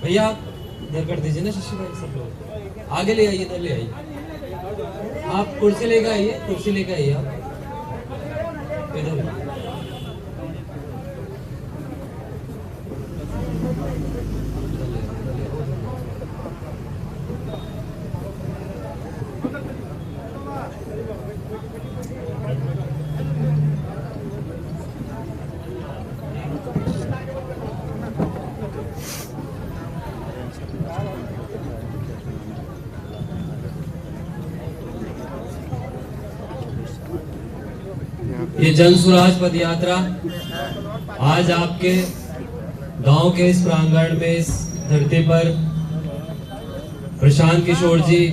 भैया इधर कर दीजिए ना शशि भाई, सब लोग आगे ले आइए, इधर ले आइए। आप कुर्सी लेकर आइए, कुर्सी लेकर आइए आप इधर। ये जन स्वराज पद यात्रा आज आपके गांव के इस प्रांगण में, इस धरती पर प्रशांत किशोर जी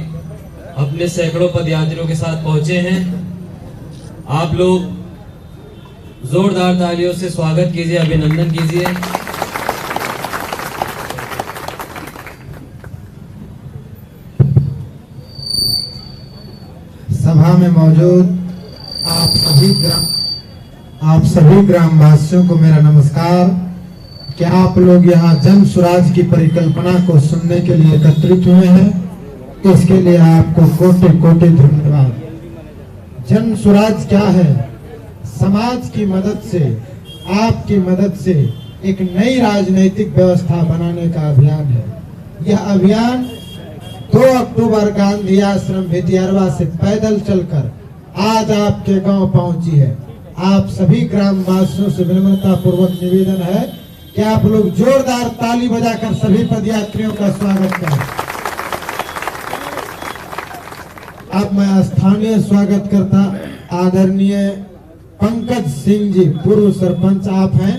अपने सैकड़ों पदयात्रियों के साथ पहुंचे हैं। आप लोग जोरदार तालियों से स्वागत कीजिए, अभिनंदन कीजिए। सभा में मौजूद आप सभी ग्रामवासियों को मेरा नमस्कार। क्या आप लोग यहाँ जन स्वराज की परिकल्पना को सुनने के लिए एकत्रित हुए हैं? इसके लिए आपको कोटि कोटि धन्यवाद। जन स्वराज क्या है? समाज की मदद से, आपकी मदद से एक नई राजनीतिक व्यवस्था बनाने का अभियान है। यह अभियान 2 अक्टूबर गांधी आश्रम भितियारवा से पैदल चलकर आज आपके गांव पहुंची है। आप सभी ग्रामवासियों से विनम्रता पूर्वक निवेदन है कि आप लोग जोरदार ताली बजाकर सभी पदयात्रियों का स्वागत करें। अब मैं स्थानीय स्वागत करता आदरणीय पंकज सिंह जी, पूर्व सरपंच आप हैं,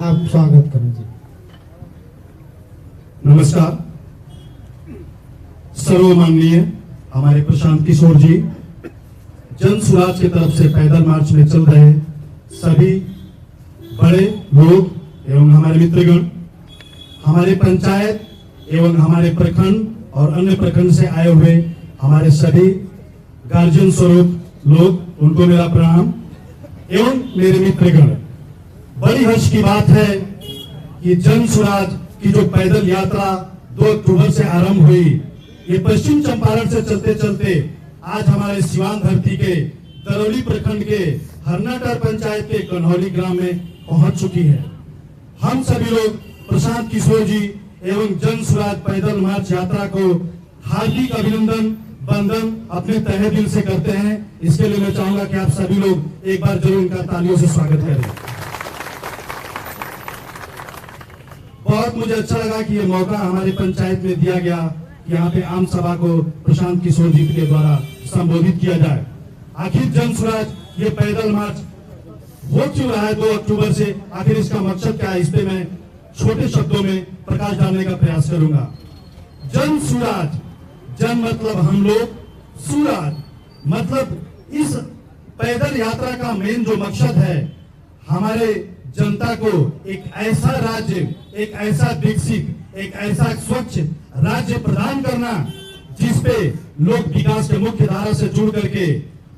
आप स्वागत करें जी। नमस्कार। सर्वमाननीय हमारे प्रशांत किशोर जी जन स्वराज की तरफ से पैदल मार्च में चल रहे सभी बड़े लोग एवं हमारे मित्रगण, हमारे पंचायत एवं हमारे प्रखंड और अन्य प्रखंड से आए हुए हमारे सभी गार्जियन स्वरूप लोग, उनको मेरा प्रणाम एवं मेरे मित्रगण। बड़ी हर्ष की बात है कि जन स्वराज की जो पैदल यात्रा 2 अक्टूबर से आरंभ हुई, ये पश्चिम चंपारण से चलते चलते आज हमारे सिवान धरती के दरौली प्रखंड के हरनाटार पंचायत के कन्हौली ग्राम में पहुंच चुकी है। हम सभी लोग प्रशांत किशोर जी एवं जन स्वराज पैदल मार्च यात्रा को हार्दिक अभिनंदन वंदन अपने तहे दिल से करते हैं। इसके लिए मैं चाहूंगा कि आप सभी लोग एक बार जरूर इनका तालियों से स्वागत करें। बहुत मुझे अच्छा लगा कि ये मौका हमारे पंचायत में दिया गया, यहाँ पे आम सभा को प्रशांत किशोर जी के द्वारा संबोधित किया जाए। आखिर जन स्वराज ये पैदल मार्च हो क्यों रहा है 2 अक्टूबर से, आखिर इसका मकसद क्या है, इस पे मैं छोटे शब्दों में प्रकाश डालने का प्रयास करूंगा। जन स्वराज, जन मतलब हम लोग, स्वराज मतलब इस पैदल यात्रा का मेन जो मकसद है, हमारे जनता को एक ऐसा राज्य, एक ऐसा विकसित, एक ऐसा स्वच्छ राज्य प्रदान करना जिसपे लोग विकास के मुख्य धारा से जुड़ करके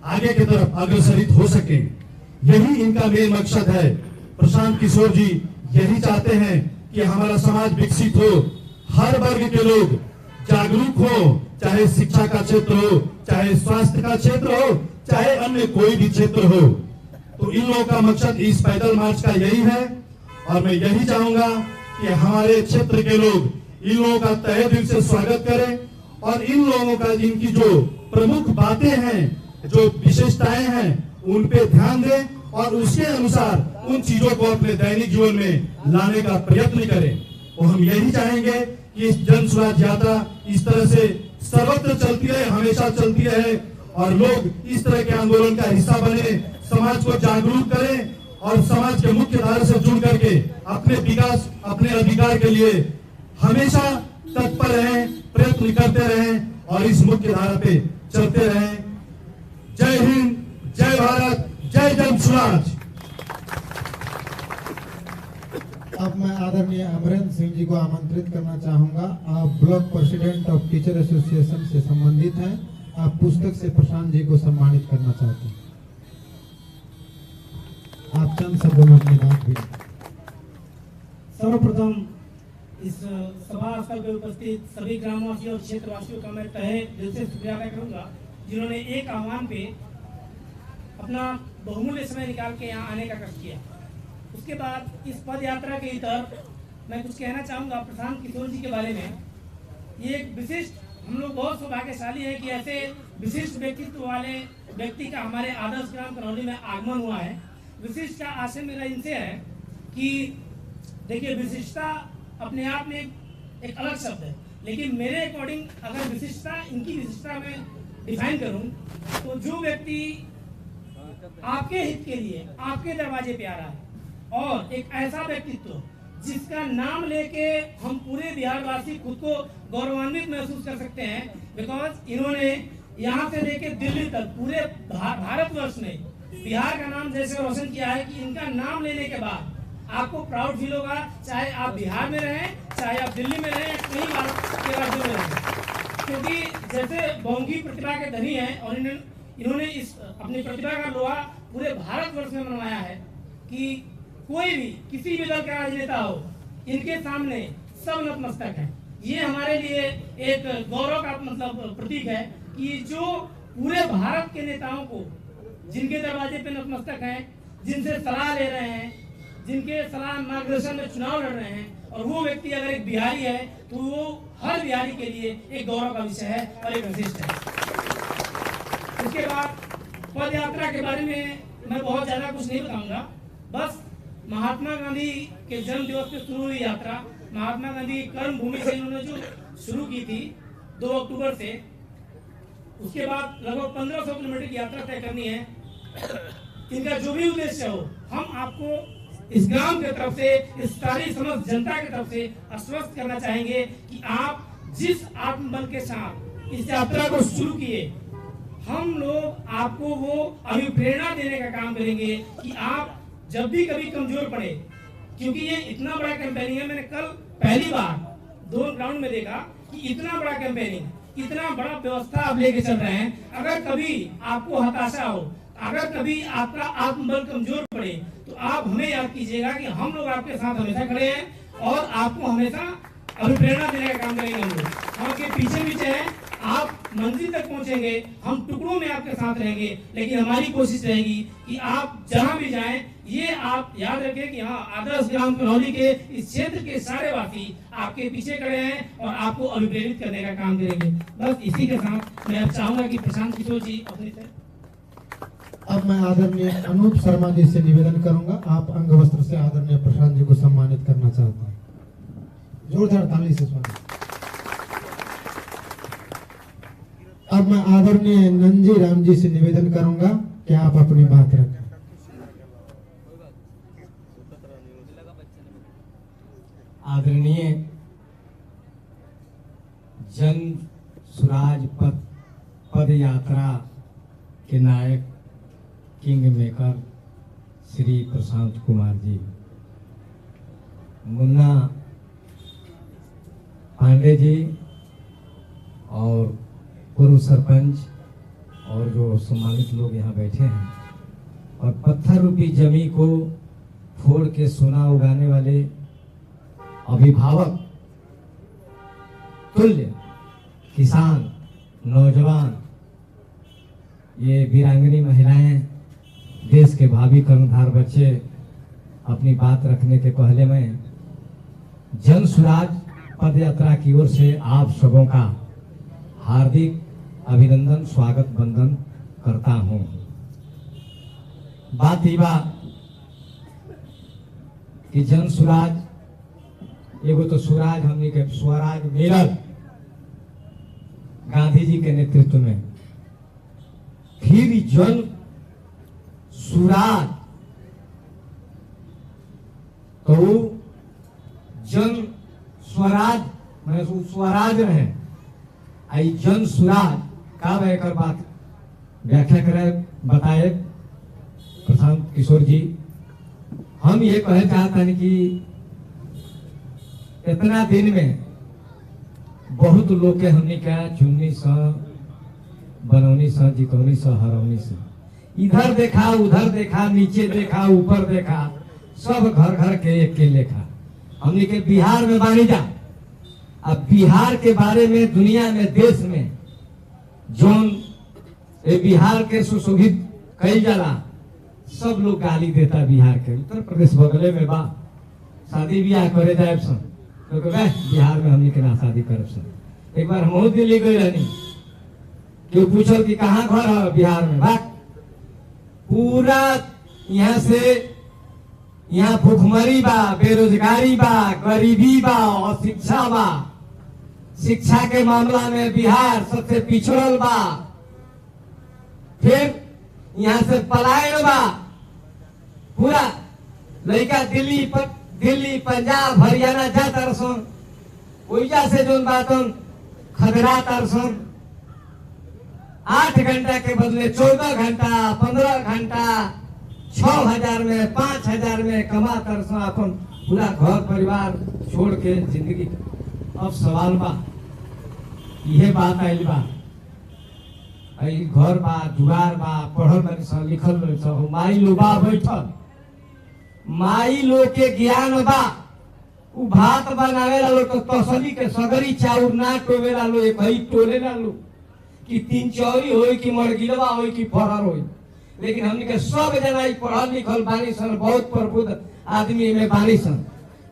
आगे की तरफ अग्रसरित हो सके। यही इनका मेन मकसद है। प्रशांत किशोर जी यही चाहते हैं कि हमारा समाज विकसित हो, हर वर्ग के लोग जागरूक हो, चाहे शिक्षा का क्षेत्र हो, चाहे स्वास्थ्य का क्षेत्र हो, चाहे अन्य कोई भी क्षेत्र हो। तो इन लोगों का मकसद इस पैदल मार्च का यही है और मैं यही चाहूंगा कि हमारे क्षेत्र के लोग इन लोगों का तहे दिल से स्वागत करें और इन लोगों का, इनकी जो प्रमुख बातें हैं, जो विशेषताएं हैं, उन पे ध्यान दें और उसके अनुसार उन चीजों को अपने दैनिक जीवन में लाने का प्रयत्न करें। और हम यही चाहेंगे कि इस जन स्वराज यात्रा इस तरह से सर्वत्र चलती रहे, हमेशा चलती रहे, और लोग इस तरह के आंदोलन का हिस्सा बने, समाज को जागरूक करें और समाज के मुख्य धारा से जुड़ करके अपने विकास, अपने अधिकार के लिए हमेशा तत्पर रहें, प्रयत्न करते रहें और इस मुख्य धारा पे चलते रहें। जय हिंद, जय भारत, जय जन स्वराज। अब मैं आदरणीय अमरेंद्र सिंह जी को आमंत्रित करना चाहूंगा। आप block president of teacher association से संबंधित हैं। आप पुस्तक से प्रशांत जी को सम्मानित करना चाहते हैं। आप चंद शब्दों में अपनी बात भी। सर्वप्रथम इस सभा स्थल पर उपस्थित सभी ग्रामवासियों और क्षेत्रवासियों का मैं तहे दिल से शुक्रिया अदा करूंगा, जिन्होंने एक आह्वान पे अपना बहुमूल्य समय निकाल के यहाँ आने का कष्ट किया। उसके बाद इस पद यात्रा के इतर मैं कुछ कहना चाहूँगा प्रशांत किशोर जी के बारे में। ये एक विशिष्ट, हम लोग बहुत सौभाग्यशाली हैं कि ऐसे विशिष्ट व्यक्तित्व वाले व्यक्ति का हमारे आदर्श ग्राम करौली में आगमन हुआ है। विशिष्ट का आशय मेरा इनसे है कि देखिए, विशिष्टता अपने आप में एक अलग शब्द है, लेकिन मेरे अकॉर्डिंग अगर विशिष्टता, इनकी विशिष्टता में डिफाइन करूं तो जो व्यक्ति आपके हित के लिए आपके दरवाजे पे आ रहा है और एक ऐसा व्यक्तित्व जिसका नाम लेके हम पूरे बिहारवासी खुद को गौरवान्वित महसूस कर सकते हैं, बिकॉज इन्होंने यहाँ से लेके दिल्ली तक पूरे भारतवर्ष में बिहार का नाम जैसे रोशन किया है कि इनका नाम लेने के बाद आपको प्राउड फील होगा, चाहे आप बिहार में रहें, चाहे आप दिल्ली में रहें, कहीं भारत के राज्यों में रहें। क्योंकि जैसे बहुमुखी प्रतिभा के धनी हैं और इन्होंने इस अपनी प्रतिभा का लोहा पूरे भारतवर्ष में मनवाया है कि कोई भी किसी भी दल का राजनेता हो, इनके सामने सब नतमस्तक हैं। ये हमारे लिए एक गौरव का मतलब प्रतीक है कि जो पूरे भारत के नेताओं को जिनके दरवाजे पे नतमस्तक हैं, जिनसे सलाह ले रहे हैं, जिनके सलाह मार्गदर्शन में चुनाव लड़ रहे हैं, और वो व्यक्ति अगर एक बिहारी है तो वो हर बिहारी के लिए एक गौरव का विषय है और एक विशिष्ट है। इसके बाद पद यात्रा के बारे में मैं बहुत ज्यादा कुछ नहीं बताऊंगा, बस महात्मा गांधी के जन्म दिवस पे शुरू हुई यात्रा, महात्मा गांधी कर्म भूमि से इन्होंने जो शुरू की थी 2 अक्टूबर से, उसके बाद लगभग 1500 किलोमीटर की यात्रा तय करनी है। इनका जो भी उद्देश्य हो, हम आपको इस ग्राम की तरफ से, इस सारी समस्त जनता की तरफ से आश्वस्त करना चाहेंगे कि आप जिस आत्मबल के साथ इस यात्रा को शुरू किए, हम लोग आपको वो अभिप्रेरणा देने का काम करेंगे कि आप जब भी कभी कमजोर पड़े, क्योंकि ये इतना बड़ा कैंपेनिंग है, मैंने कल पहली बार 2 ग्राउंड में देखा कि इतना बड़ा कैंपेनिंग, इतना बड़ा व्यवस्था आप लेके चल रहे हैं। अगर कभी आपको हताशा हो, अगर कभी आपका आत्मबल कमजोर पड़े, तो आप हमें याद कीजिएगा कि हम लोग आपके साथ हमेशा खड़े हैं और आपको हमेशा अभिप्रेरणा देने का काम करेंगे। हम लोग आपके पीछे पीछे हैं, आप मंजिल तक पहुंचेंगे, हम टुकड़ों में आपके साथ रहेंगे, लेकिन हमारी कोशिश रहेगी कि आप जहां भी जाएं, ये आप याद रखें कि हाँ, आदर्श ग्राम करौली के इस क्षेत्र के सारे वासी आपके पीछे खड़े हैं और आपको अभिप्रेरित करने का काम करेंगे। बस इसी के साथ मैं चाहूंगा कि प्रशांत किशोर जी अपने से। अब मैं आदरणीय अनूप शर्मा जी से निवेदन करूंगा, आप अंग वस्त्र से आदरणीय प्रशांत जी को सम्मानित करना चाहते हैं। जोरदार ताली से स्वागत। अब मैं आदरणीय नंजी राम जी से निवेदन करूंगा कि आप अपनी बात रखें। आदरणीय जन स्वराज पद यात्रा के नायक किंग मेकर श्री प्रशांत कुमार जी, मुन्ना पांडे जी और पूर्व सरपंच और जो सम्मानित लोग यहाँ बैठे हैं, और पत्थर रूपी जमी को फोड़ के सोना उगाने वाले अभिभावक तुल्य किसान, नौजवान, ये वीरांगनी महिलाएं, देश के भावी कर्णधार बच्चे, अपनी बात रखने के पहले मैं जन स्वराज पद यात्रा की ओर से आप सबों का हार्दिक अभिनंदन, स्वागत, वंदन करता हूं। बात ही बात कि जन स्वराज एगो तो स्वराज हमने के स्वराज मिलल गांधी जी के नेतृत्व में, फिर जन स्वराज तो जन स्वराज मैंने स्वराज रहे आई जन स्वराज का एकर बात व्याख्या करे बताए प्रशांत किशोर जी। हम ये कहे चाहते हैं कि इतना दिन में बहुत लोग के हमने क्या चुन्नी सा बनौनी सा जितौनी सा हरौनी सा, इधर देखा उधर देखा नीचे देखा ऊपर देखा, सब घर घर के एक के लेखा। हमने के बिहार में बानी जा, अब बिहार के बारे में दुनिया में देश में जोन बिहार के सुशोभित कई जाला, सब लोग गाली देता बिहार के। उत्तर प्रदेश बगले में बा, शादी ब्याह करे जाए सन तो बिहार में हमने के ना शादी करब सन। एक बार हम दिल्ली गई रहनी, क्यों पूछल कि कहाँ घर है बिहार में, बा पूरा यहाँ से यहाँ भूखमरी बा, बेरोजगारी बा, गरीबी बा और शिक्षा बा। शिक्षा के मामला में बिहार सबसे पिछड़ल बा। फिर यहाँ से पलायन बा, पूरा लड़का दिल्ली पंजाब हरियाणा जा तरसन, ओइजा से जोन बातन खदरा तरसन। 8 घंटा के बदले 14 घंटा 15 घंटा 6,000 में 5,000 में कमा तरसन अपन पूरा घर परिवार छोड़ के जिंदगी। अब सवाल बा, यह बात आइल बा, घर बा दुआर बा, पढ़ल बनी सन लिखल बनी सन, माई लो बा बैठल, माई लो के ज्ञान बा, उ भात बनावे ला लो तो तसली के सगरी चाउर ना टोवे ला लो, एक ही टोले ला लो कि 3 चौरी होई कि मरगिलवा होई कि फरर होई। लेकिन हमने के सब जना पढ़ल लिखल बानी सन, बहुत प्रबुद्ध आदमी में बानी सन।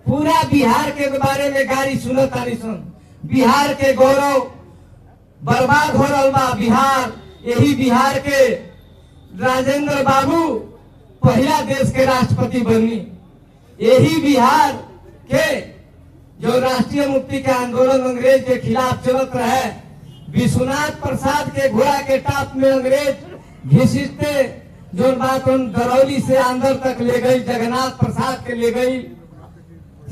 पूरा बिहार के बारे में गाड़ी सुनत आनी सन, बिहार के गौरव बर्बाद हो रहा बा बिहार। यही बिहार के राजेंद्र बाबू पहला देश के राष्ट्रपति बनी, यही बिहार के जो राष्ट्रीय मुक्ति के आंदोलन अंग्रेज के खिलाफ चलत रहे, विश्वनाथ प्रसाद के घोड़ा के टाप में अंग्रेज घिसते जो बात उन दरौली से अंदर तक ले गई, जगन्नाथ प्रसाद के ले गई,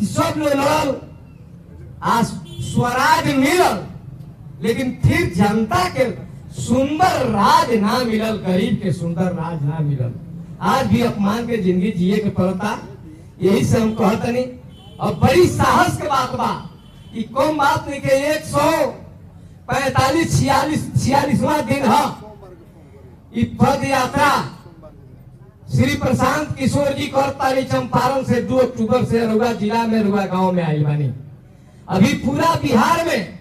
सब लोग लड़ल, आज स्वराज मिलल, लेकिन फिर जनता के सुंदर राज ना मिलल, गरीब के सुंदर राज ना मिलल। आज भी अपमान के जिंदगी जिए के पड़ता। यही से हम कहते नहीं, और बड़ी साहस के बात बा, कि कौन बात नहीं के 145-46वां दिन है पद यात्रा श्री प्रशांत किशोर जी करताली चंपारण से 2 अक्टूबर से रुआ जिला में रुआ गांव में आई बानी। अभी पूरा बिहार में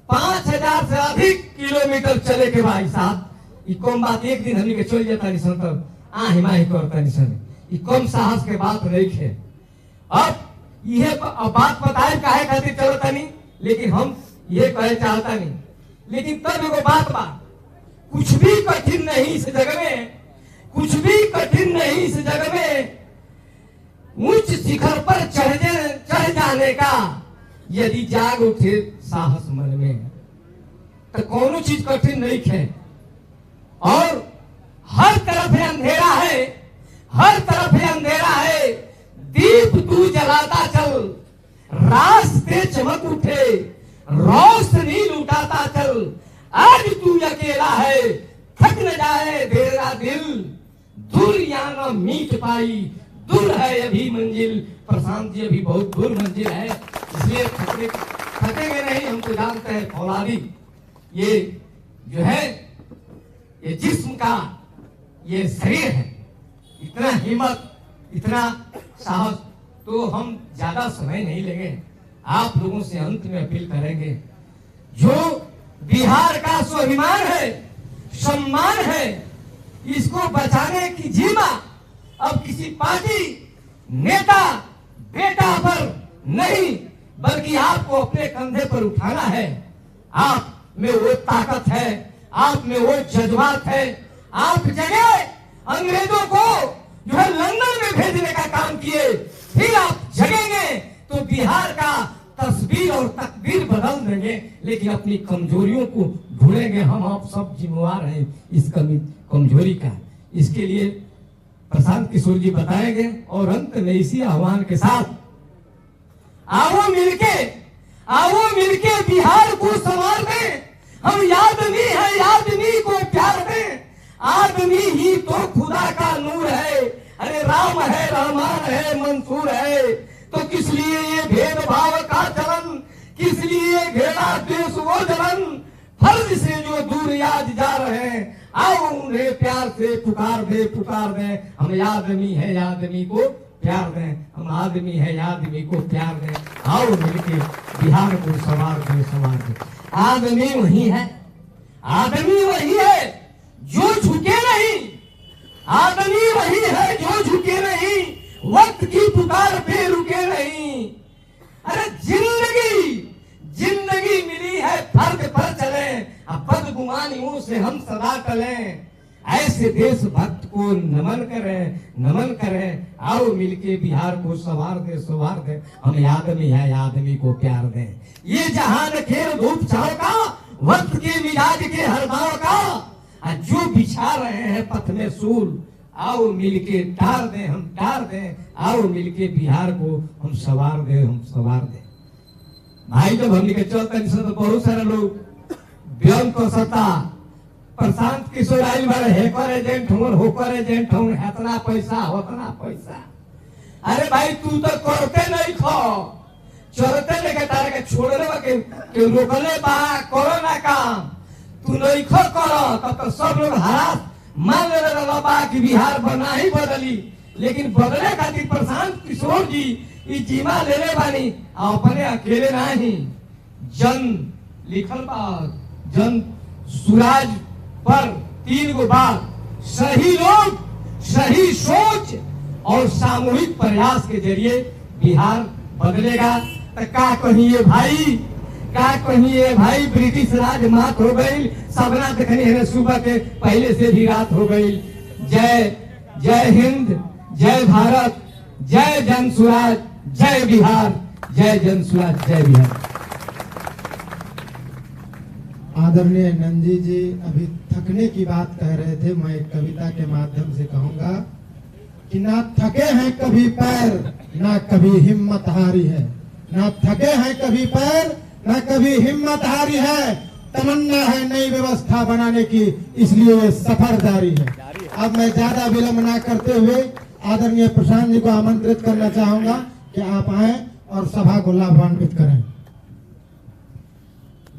5,000 से अधिक किलोमीटर चले के भाई साहब, कम बात एक दिन हमने के चल जाता नहीं सन, तब हिमाही करता नहीं सन, कम साहस के बात नहीं है। अब यह बात बताए काहे खातिर चलता नहीं, लेकिन हम ये कहे चाहता नहीं, लेकिन तब एगो बात बा, कुछ भी कठिन नहीं इस जगह में, कुछ भी कठिन नहीं इस जगह में उच्च शिखर पर चढ़ जाने का यदि जाग उठे साहस मन में, तो कोनो चीज कठिन नहीं है। और हर तरफ अंधेरा है, हर तरफ अंधेरा है, दीप तू जलाता चल, रास्ते चमक उठे, रोशनी लुटाता चल, आज तू अकेला है, थक न जाए तेरा दिल, दूर यहाँ न मीट पाई, दूर है अभी मंजिल। प्रशांत जी अभी बहुत दूर मंजिल है, इसलिए थकेंगे नहीं, हम तो जानते हैं फौलादी ये जो है ये जिस्म का ये शरीर है, इतना हिम्मत इतना साहस, तो हम ज्यादा समय नहीं लेंगे, आप लोगों से अंत में अपील करेंगे, जो बिहार का स्वाभिमान है, सम्मान है, इसको बचाने की जिम्मा अब किसी पार्टी नेता बेटा पर नहीं, बल्कि आपको अपने कंधे पर उठाना है। आप में वो ताकत है, आप में वो जज्बात है, आप जगह अंग्रेजों को जो है लंदन में भेजने का काम किए, फिर आप जगेंगे तो बिहार का तस्वीर और तकदीर बदल देंगे। लेकिन अपनी कमजोरियों को ढूंढेंगे, हम आप सब जिम्मेवार हैं इस कमजोरी का। इसके लिए प्रशांत किशोर जी बताएंगे। और अंत में इसी आह्वान के साथ आओ मिलके बिहार को संवार दें। हम आदमी है, आदमी को प्यार दें। आदमी ही तो खुदा का नूर है। अरे राम है, रहमान है, मंसूर है। तो किस लिए ये भेदभाव का चलन, किस लिए घेरा देश वो जलन। फर्ज से जो दूर आज जा रहे हैं, आओ उन्हें प्यार से पुकार दे। हम आदमी है, आदमी को प्यार दें। हम आदमी है, आदमी को प्यार दें। आओ मिलके बिहार को संवार दे। आदमी वही है, आदमी वही है जो झुके नहीं। आदमी वही है जो झुके नहीं, वक्त की पुकार पे रुके नहीं। अरे जिंदगी मिली है फर्ज पर चले, अब बदगुमानियों से हम सदा टलें। ऐसे देशभक्त को नमन करें। आओ मिलके बिहार को संवार दे। हम आदमी है, आदमी को प्यार दें। ये जहान खेल धूप छाव का, वक्त के मिजाज के हर दाव का। जो बिछा रहे हैं पथ में सूल, आओ मिलके टार दें। आओ मिलके बिहार को हम संवार दे। भाई जब हम निकल चलते तो बहुत सारे लोग व्यंग को सता प्रशांत किशोर आई बारे हेकर एजेंट हूँ, होकर एजेंट हूँ, इतना पैसा होतना पैसा। अरे भाई तू तो करते नहीं खो, चलते लेके तारे के छोड़ने के रोकले बा, करो ना काम। तू नहीं खो करो तब तो सब लोग हरास मान ले रहा बा कि बिहार बना ही बदली। लेकिन बदले खातिर प्रशांत किशोर जी ई जिम्मा लेने बानी, अपने अकेले नहीं। जन लिखल बा, जन सुराज पर 3 गो बात, सही लोग, सही सोच और सामूहिक प्रयास के जरिए बिहार बदलेगा। तो का कहिए भाई ब्रिटिश राज मात हो गई। सपना देखने है सुबह के पहले से भी रात हो गई। जय हिंद, जय भारत, जय जन स्वराज, जय बिहार, जय जन स्वराज, जय बिहार। आदरणीय नंदी जी अभी थकने की बात कह रहे थे। मैं एक कविता के माध्यम से कहूंगा कि ना थके हैं कभी पैर, ना कभी हिम्मत हारी है। ना थके हैं कभी पैर, ना कभी हिम्मत हारी है। तमन्ना है नई व्यवस्था बनाने की, इसलिए ये सफर जारी है। अब मैं ज्यादा विलंब ना करते हुए आदरणीय प्रशांत जी को आमंत्रित करना चाहूंगा कि आप आए और सभा को लाभान्वित करें।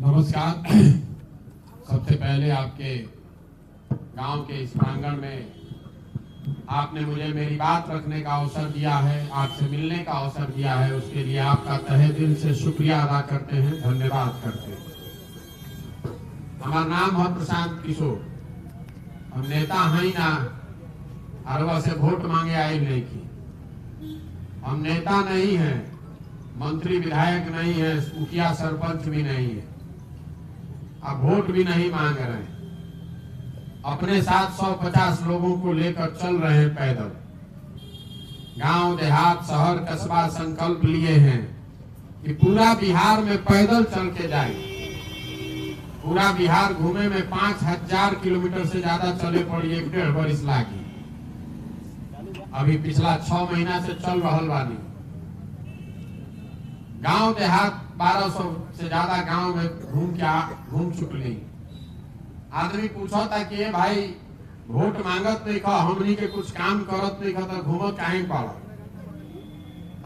नमस्कार। सबसे पहले आपके गांव के इस प्रांगण में आपने मुझे मेरी बात रखने का अवसर दिया है, आपसे मिलने का अवसर दिया है, उसके लिए आपका तहे दिल से शुक्रिया अदा करते हैं, धन्यवाद करते हैं। हमारा नाम है प्रशांत किशोर। हम नेता हैं ना, अरवा से वोट मांगे आए नहीं की। हम नेता नहीं हैं, मंत्री विधायक नहीं है, मुखिया सरपंच भी नहीं है, अब वोट भी नहीं मांग रहे हैं। अपने साथ 150 लोगों को लेकर चल रहे हैं पैदल। गांव देहात शहर कस्बा संकल्प लिए हैं कि पूरा बिहार में पैदल चल के जाए। पूरा बिहार घूमे में 5000 किलोमीटर से ज्यादा चले पड़ी, 1.5 बरिस लागी। अभी पिछला 6 महीना से चल रहा बानी। गांव देहात 1200 से ज्यादा गांव में घूम चुकली। आदमी पूछा था कि ये भाई वोट मांगत नहीं खा, हमनी के कुछ काम करत नहीं खा, तो घूमत काहे पड़ा।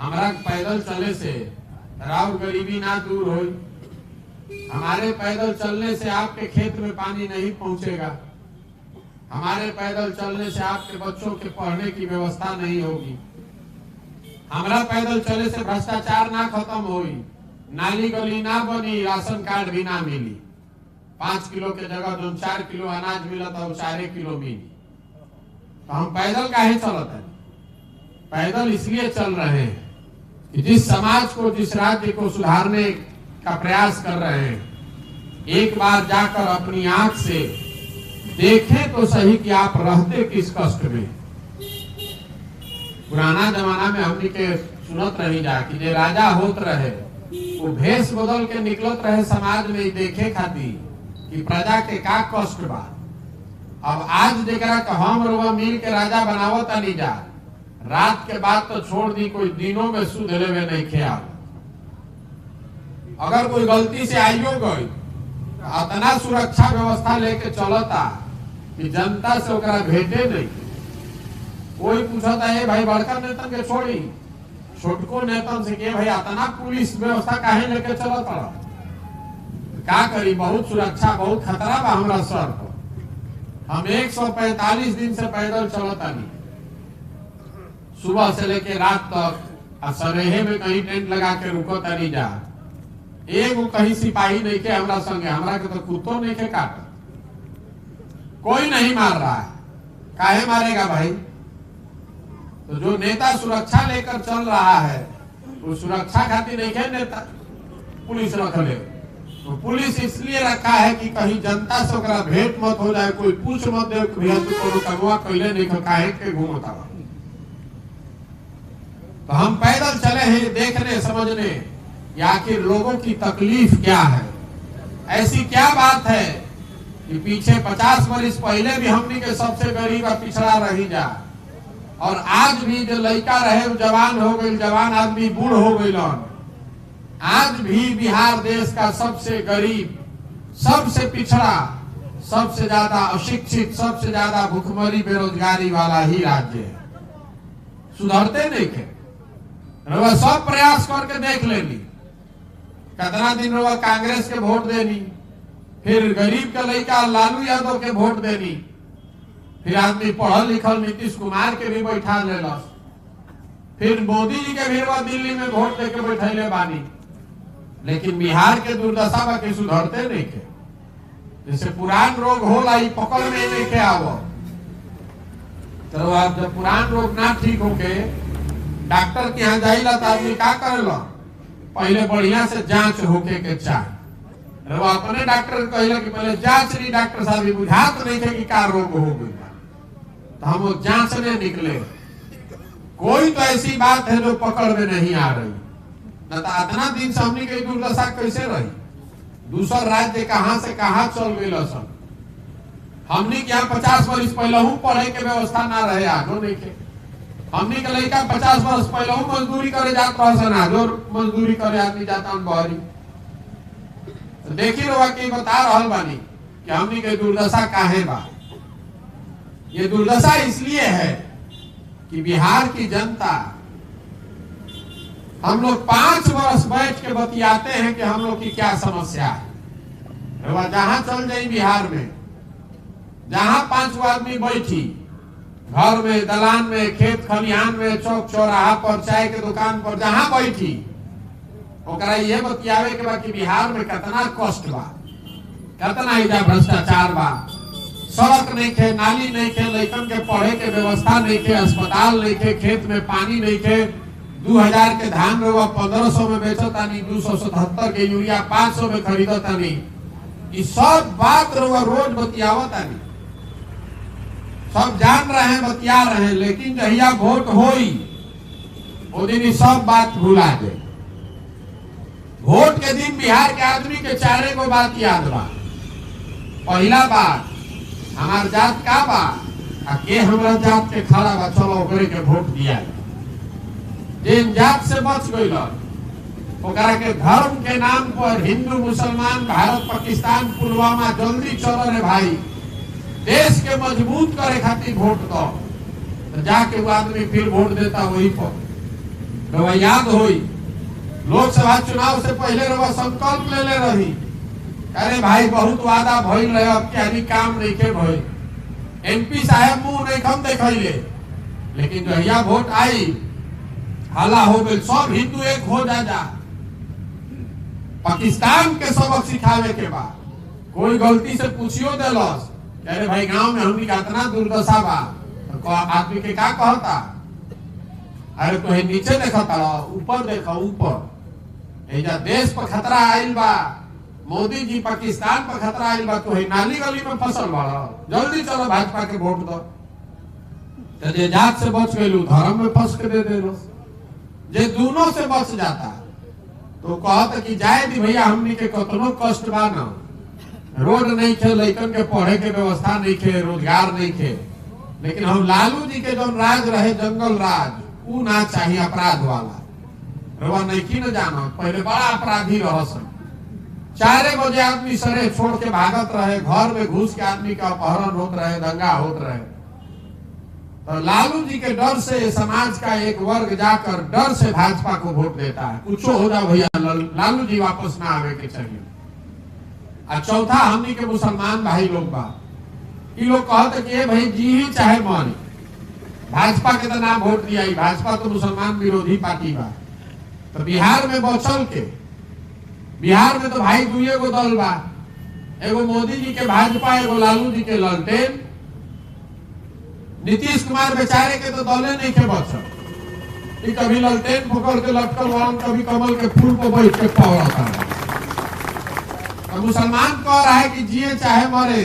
हमारा पैदल चले से राव गरीबी ना दूर हो। हमारे पैदल चलने से आपके खेत में पानी नहीं पहुंचेगा। हमारे पैदल चलने से आपके बच्चों के पढ़ने की व्यवस्था नहीं होगी। हमारा पैदल चले से भ्रष्टाचार ना खत्म होई, नाली गली ना बनी, राशन कार्ड भी ना मिली। 5 किलो के जगह जो 4 किलो अनाज मिला था वो 4 किलो मिली। तो हम पैदल काहे चलत है? पैदल इसलिए चल रहे हैं कि जिस समाज को, जिस राज्य को सुधारने का प्रयास कर रहे हैं, एक बार जाकर अपनी आंख से देखें तो सही कि आप रहते किस कष्ट में। पुराना जमाना में हमने के सुनत रही जा कि जे राजा होत रहे वो भेष बदल के निकलत रहे समाज में देखे खातिर कि प्रजा के का कष्ट बा। अब आज जेकरा के हम लोग मिल के राजा बनावत नहीं जा, रात के बाद तो छोड़ दी, कोई दिनों में सुध लेवे नहीं ख्याल। अगर कोई गलती से आइयो गई इतना सुरक्षा व्यवस्था लेके चलता कि जनता से ओकरा भेटे नहीं। कोई पूछता है भाई बड़का नेतन के छोड़ी छोटको नेतन से के भाई इतना पुलिस व्यवस्था काहे लेके चलत का करी। बहुत सुरक्षा बहुत खतरा बा हमरा सर पर। हम 145 दिन से पैदल चलता नहीं, सुबह से लेके रात तक। सरेहे में कहीं टेंट लगा के रुकत नहीं जा, एगो कहीं सिपाही नहीं के हमरा संगे, हमरा के तो कुत्तो नहीं के काट। कोई नहीं मार रहा है, काहे मारेगा भाई। तो जो नेता सुरक्षा लेकर चल रहा है वो सुरक्षा खातिर नहीं है नेता पुलिस रख ले। तो पुलिस इसलिए रखा है कि कहीं जनता से ओकरा भेंट मत हो जाए, कोई पूछ मत दे भैया तू कोनो कमवा कैले नहीं काहे के घूमता। तो हम पैदल चले हैं देखने समझने कि आखिर लोगों की तकलीफ क्या है। ऐसी क्या बात है कि पीछे 50 वर्ष पहले भी हमनी के सबसे गरीब और पिछड़ा रही जा, और आज भी जो लड़का रहे वो जवान हो गई, जवान आदमी बूढ़ हो गई। आज भी बिहार देश का सबसे गरीब, सबसे पिछड़ा, सबसे ज्यादा अशिक्षित, सबसे ज्यादा भूखमरी बेरोजगारी वाला ही राज्य है। सुधरते नहीं थे। रवा सब प्रयास करके देख लेनी, कितना दिन रवा कांग्रेस के वोट देनी, फिर गरीब के लड़का लालू यादव के वोट देनी, फिर आदमी पढ़ल लिखल नीतीश कुमार के भी बैठा लेला, फिर मोदी जी के भी दिल्ली में वोट दे के बैठे बानी। लेकिन बिहार के दुर्दशा बा के सुधरते नहीं थे। जैसे पुरान रोग होला ई पकड़ में नहीं के आवो। तो आप जब पुरान रोग ना ठीक होके डॉक्टर के यहाँ जाइला तो आदमी का करेला, पहले बढ़िया से जांच होके के चाहे। वो अपने डॉक्टर कहला कि पहले जांच ली डॉक्टर साहब, बुझात नहीं थे कि का रोग हो गई, तो हम वो जांचने निकले। कोई तो ऐसी बात है जो पकड़ में नहीं आ रही। न तो इतना दिन से हमनी के दुर्दशा कैसे रही। दूसरा राज्य कहां से कहां चल गई सब। हमनी के यहाँ 50 वर्ष पहले पढ़े के व्यवस्था ना रहे, आजो नहीं के। हमनी के लड़का 50 वर्ष पहले मजदूरी करे जात रहसन, आजो मजदूरी करे आदमी जाता बहरी। तो देखी रहा कि बता रहल बानी कि हमनी के दुर्दशा काहे बा। ये दुर्दशा इसलिए है कि बिहार की जनता, हम लोग 5 वर्ष बैठ के बतियाते हैं कि हम लोग की क्या समस्या है। जहां चल जाए बिहार में, जहां 5 आदमी बैठी, घर में, दलान में, खेत खलिहान में, चौक चौराहा पर, चाय के दुकान पर, जहां बैठी ओकरा ये बतियावे के बा कि बिहार में कितना कष्ट बा, कितना इजा भ्रष्टाचार बा, सड़क नहीं थे, नाली नहीं थे, लड़कन के पढ़े के व्यवस्था नहीं थे, अस्पताल नहीं थे, खेत में पानी नहीं थे, 2000 के धान में 1500 में बेचता नहीं, 277 के यूरिया 500 में खरीदता नहीं। ये सब बात रोज बतियावता नहीं, सब जान रहे हैं, बतिया रहे हैं। लेकिन जहिया वोट होई वो दिन सब बात भुला दे। वोट के दिन बिहार के आदमी के 4 गो बात याद बा। पहला बात, हमार जात का बा, के हमरा जात के खड़ा बा, चलो ओकरे के वोट दिया। जिन जात से बच गई ओकरा के धर्म के नाम पर हिंदू मुसलमान, भारत पाकिस्तान, पुलवामा जल्दी चलो रे भाई, देश के मजबूत करे खातिर वोट दो। तो जाके वो आदमी फिर वोट देता वही पर। रवा याद होई लोकसभा चुनाव से पहले रवा संकल्प ले ले रही, अरे भाई बहुत वादा भइल रहे, अब क्या काम नहीं के भइल। एमपी साहब मुंह नहीं कम देखले, लेकिन जहिया वोट आई हल्ला हो गई, सब हिंदू एक हो जा। पाकिस्तान के सबक सिखावे के बाद कोई गलती से पूछियो देलस, अरे भाई गांव में हमनी का इतना दुर्दशा बा, तो आदमी के का कहता, अरे तो नीचे देखता ऊपर देखो ऊपर। एजा देश पर खतरा आइल बा, मोदी जी पाकिस्तान पर खतरा आइल बा, तो नाली गली में फसल बड़ा, जल्दी चलो भाजपा के वोट दो। तो जे जात से बच गई धर्म में फंस के दे दे। जे दोनों से बच जाता तो कहता कि जाए दी भैया हमनी के कतनो कष्ट बा न, रोड नहीं खे, लइकन के पढ़े के व्यवस्था नहीं खे, रोजगार नहीं खे, लेकिन हम लालू जी के जो राज रहे जंगल राज ऊ ना चाहिए अपराध वाला। रवा नहीं की न जानो पहले बड़ा अपराधी रहसन, 4 बजे आदमी सरे छोड़ के भागत रहे, घर में घुस के आदमी का अपहरण होत रहे, दंगा होत रहे। तो लालू जी के डर से समाज का एक वर्ग जाकर डर से भाजपा को वोट देता है, कुछ हो जाओ भैया लालू जी वापस ना आवे के चाहिए। और चौथा हमनी के मुसलमान भाई लोग बा, ये लोग कहते कि भाई जी ही चाहे मरी, भाजपा के तो नाम वोट दिया, भाजपा तो मुसलमान विरोधी पार्टी बा। तो बिहार में बचल के, बिहार में तो भाई 2 गो दल बा, एगो मोदी जी के भाजपा, एगो लालू जी के ललटेन। नीतीश कुमार बेचारे के तो दले नहीं के बचल, ये कभी ललटेन पकड़ के लटकल वाला, कभी कमल के फूल पर बैठ के पौड़ता है। तो मुसलमान कह रहा है कि जिए चाहे मरे,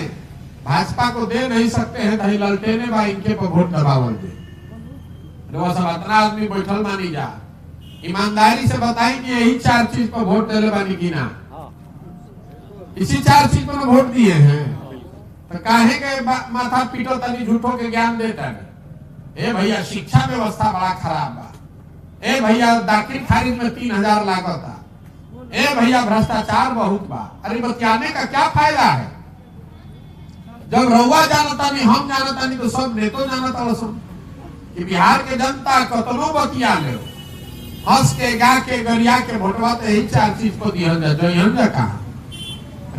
भाजपा को दे नहीं सकते हैं, तो ललटेने बा इनके पर वोट दबावल दे। वो सब इतना आदमी बैठल मानी जा, ईमानदारी से बताएं कि यही 4 चीज पर वोट देले बानी की ना, इसी 4 चीज पर वोट दिए हैं। तो काहे के माथा पीटो तनी झूठो के ज्ञान देता है। ए भैया शिक्षा व्यवस्था बड़ा खराब बा, ए भैया दाखिल खारिज में 3000 लागता, ए भैया भ्रष्टाचार बहुत बा। अरे बतियाने का क्या फायदा है? जब रउआ जानता नहीं, हम जानता नहीं, तो सब नेतो जानता सुन कि बिहार के जनता कतनो बतिया ले, हंस के गा के गरिया के भोटवा तो यही 4 चीज को दिया जा, जो हम जा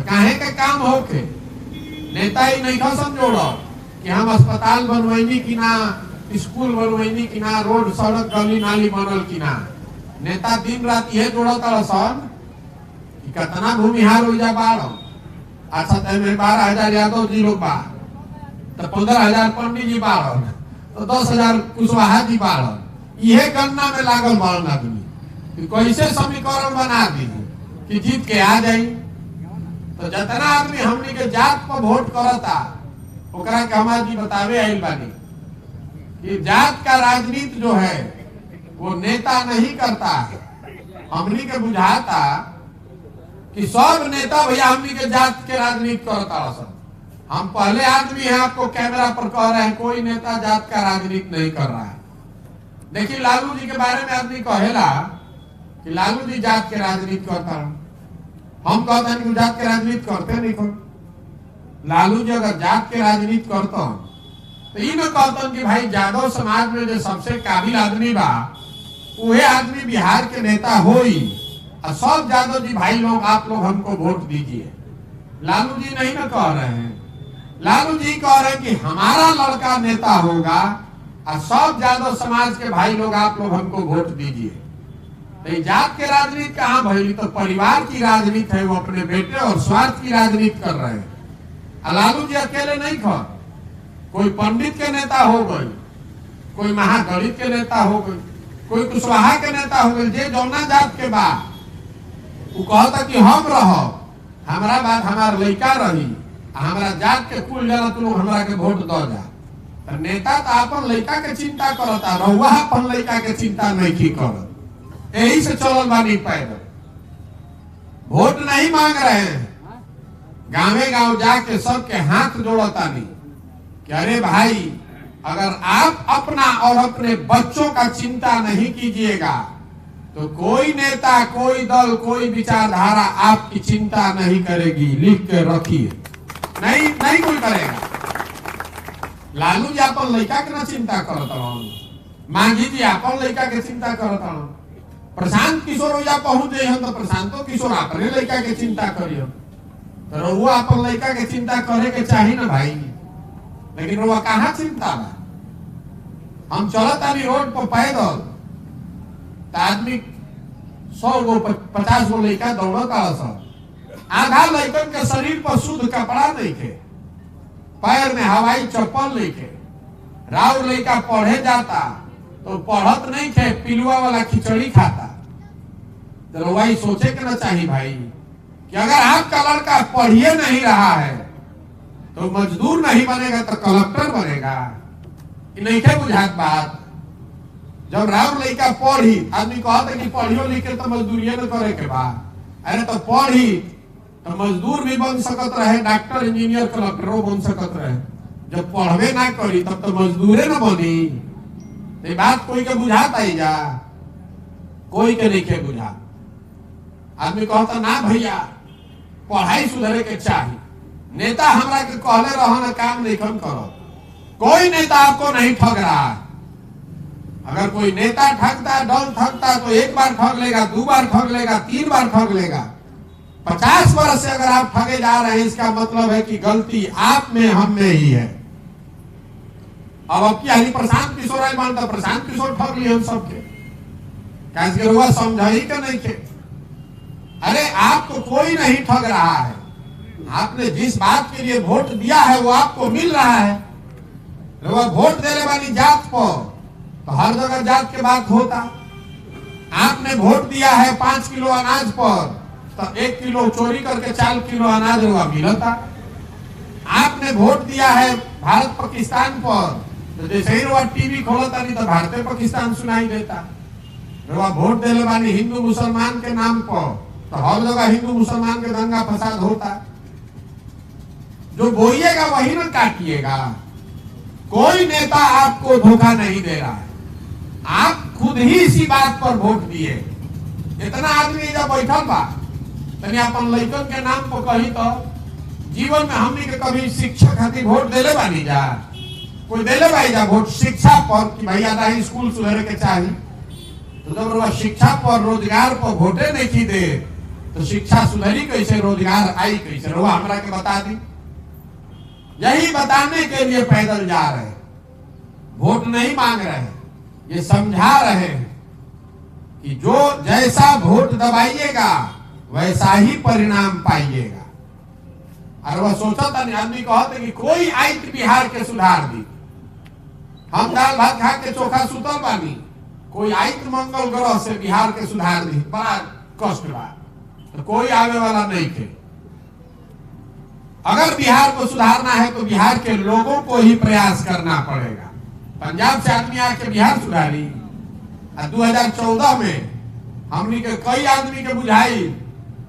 काहे के काम हो के नेता ही नहीं खसन जोड़ो कि हम अस्पताल बनवैनी कि ना, स्कूल बनवैनी कि ना, रोड सड़क गली नाली बनल कि ना। नेता दिन रात यह जोड़ता सन कि कितना भूमिहार हो जा बाढ़। अच्छा तो 12,000 यादव जी लोग बा, तो 15,000 पंडित जी बाढ़, तो 10,000 कुशवाहा जी बाढ़। यह गणना में लागल बाढ़ आदमी कैसे समीकरण बना दी कि जीत के आ जाई। तो जितना आदमी हमनी के जात पर वोट करता, ओकरा के हमार जी बतावे आइल बानी कि जात का राजनीति जो है वो नेता नहीं करता है। हमनी के बुझाता कि सब नेता भैया हमनी के जात के राजनीति करता। हम पहले आदमी हैं, आपको कैमरा पर कह रहे हैं, कोई नेता जात का राजनीति नहीं कर रहा है। देखिए लालू जी के बारे में आदमी कहेला कि लालू जी जात के राजनीति करता है, हम कहते हैं कि जात के राजनीति करते नहीं कर। लालू जी अगर जात के राजनीति करता तो ये न कहता कि भाई यादव समाज में जो सबसे काबिल आदमी बा वह आदमी बिहार के नेता होई, और सब यादव जी भाई लोग आप लोग हमको वोट दीजिए। लालू जी नहीं न कह रहे हैं, लालू जी कह रहे हैं कि हमारा लड़का नेता होगा और सब यादव समाज के भाई लोग आप लोग हमको वोट दीजिए। तो जात के राजनीति कहाँ भैली? तो परिवार की राजनीति है, वो अपने बेटे और स्वार्थ की राजनीति कर रहे हैं। लालू जी अकेले नहीं खा, कोई पंडित के नेता हो गई, कोई महागणित के नेता हो गई, कोई कुशवाहा के नेता हो गई, जे जौना जात के बाद वो कहता कि हम रहो, हमारा बात हमारा लड़का रही, हमारा जात के कुल जना तुम हमरा के वोट दो जा। तो नेता तो अपन लड़का के चिंता करता, रहुआ अपन लड़का के चिंता नहीं की करत। यही से चलल बानी पैदल, वोट नहीं मांग रहे हैं, गांवे गांव जाके सबके हाथ जोड़ता नहीं कि अरे भाई अगर आप अपना और अपने बच्चों का चिंता नहीं कीजिएगा तो कोई नेता, कोई दल, कोई विचारधारा आपकी चिंता नहीं करेगी। लिख के रखिए, नहीं कोई करेगा। लालू जी अपन लड़का के ना चिंता करता, मांझी जी अपन लड़का के चिंता करता, प्रशांत किशोर ओजा पहुंच जाए तो प्रशांतो किशोर अपने लड़का के चिंता करियो। तो रहुआ अपन लड़का के चिंता करे के चाहिए ना भाई, लेकिन रहुआ कहाँ चिंता बा? हम चलत आनी रोड पर पैदल, तो आदमी 100 गो 50 गो लड़का दौड़ता, आधा लड़कन के शरीर पर शुद्ध कपड़ा नहीं थे, पैर में हवाई चप्पल नहीं थे। राउर लड़का पढ़े जाता तो पढ़त नहीं थे, पिलुआ वाला खिचड़ी खाता। तो वही सोचे के ना चाहिए भाई कि अगर आपका लड़का पढ़िए नहीं रहा है तो मजदूर नहीं बनेगा तो कलेक्टर बनेगा। नहीं थे बुझात बात। जब राम लड़का पढ़ी, आदमी कहता कि पढ़ियो लिखे तो मजदूरिये न करे के बाद, अरे तो पढ़ी तो मजदूर भी बन सकत रहे, डॉक्टर इंजीनियर कलेक्टरों बन सकत रहे। जब पढ़वे ना करी तब तो मजदूरे न बनी। ये बात कोई के बुझाता ही जा, कोई के नहीं के बुझा। आदमी कहता ना भैया पढ़ाई सुधरे के चाहिए, नेता हमरा के कहले रहना काम नहीं करो। कोई नेता आपको नहीं ठग रहा है। अगर कोई नेता ठगता है, डॉन ठगता है, तो एक बार ठग लेगा, 2 बार ठग लेगा, 3 बार ठग लेगा। 50 वर्ष से अगर आप ठगे जा रहे हैं, इसका मतलब है कि गलती आप में, हम में ही है। अब की प्रशांत किशोर आए मानता, प्रशांत किशोर ठग लिए हम सबके, कैसे हुआ समझा ही का नहीं के। अरे आपको कोई नहीं ठग रहा है। आपने जिस बात के लिए वोट दिया है वो आपको मिल रहा है। वोट देने वाली जात पर तो हर जगह जात के बात होता। आपने वोट दिया है 5 किलो अनाज पर, तो 1 किलो चोरी करके 4 किलो अनाज हुआ मिलता। आपने वोट दिया है भारत पाकिस्तान पर, तो जैसे ही रुआ टीवी खोलता नहीं तो भारतीय पाकिस्तान सुनाई देता। रुआ वोट देने वाली हिंदू मुसलमान के नाम पर तो हर जगह हिंदू मुसलमान के दंगा फसाद होता। जो बोइएगा वही न काटिएगा। कोई नेता आपको धोखा नहीं दे रहा है, आप खुद ही इसी बात पर वोट दिए। इतना आदमी जब बैठल बा, तनी अपन लड़कन के नाम पर कही तो जीवन में हमनी के कभी शिक्षा खातिर वोट देले बानी जा? कोई देले बाई जा वोट शिक्षा पर कि भैया नहीं स्कूल सुधरे के चाहिए? तो जब वो शिक्षा पर, रोजगार पर वोटे नहीं की दे तो शिक्षा सुधरी कैसे, रोजगार आई कैसे? रुआ हमरा के बता दी। यही बताने के लिए पैदल जा रहे हैं, वोट नहीं मांग रहे हैं, ये समझा रहे हैं कि जो जैसा वोट दबाइएगा वैसा ही परिणाम पाइएगा। और वह सोचा था, आदमी कहते कि कोई आयत बिहार के सुधार दी। हम दाल भात खा के चोखा सुतल बानी, कोई आयत मंगल ग्रह से बिहार के सुधार दी, बड़ा कष्ट बा। तो कोई आवे वाला नहीं थे। अगर बिहार को सुधारना है तो बिहार के लोगों को ही प्रयास करना पड़ेगा। पंजाब से आदमी आके बिहार सुधारी। 2014 में हमनी के कई आदमी के बुझाई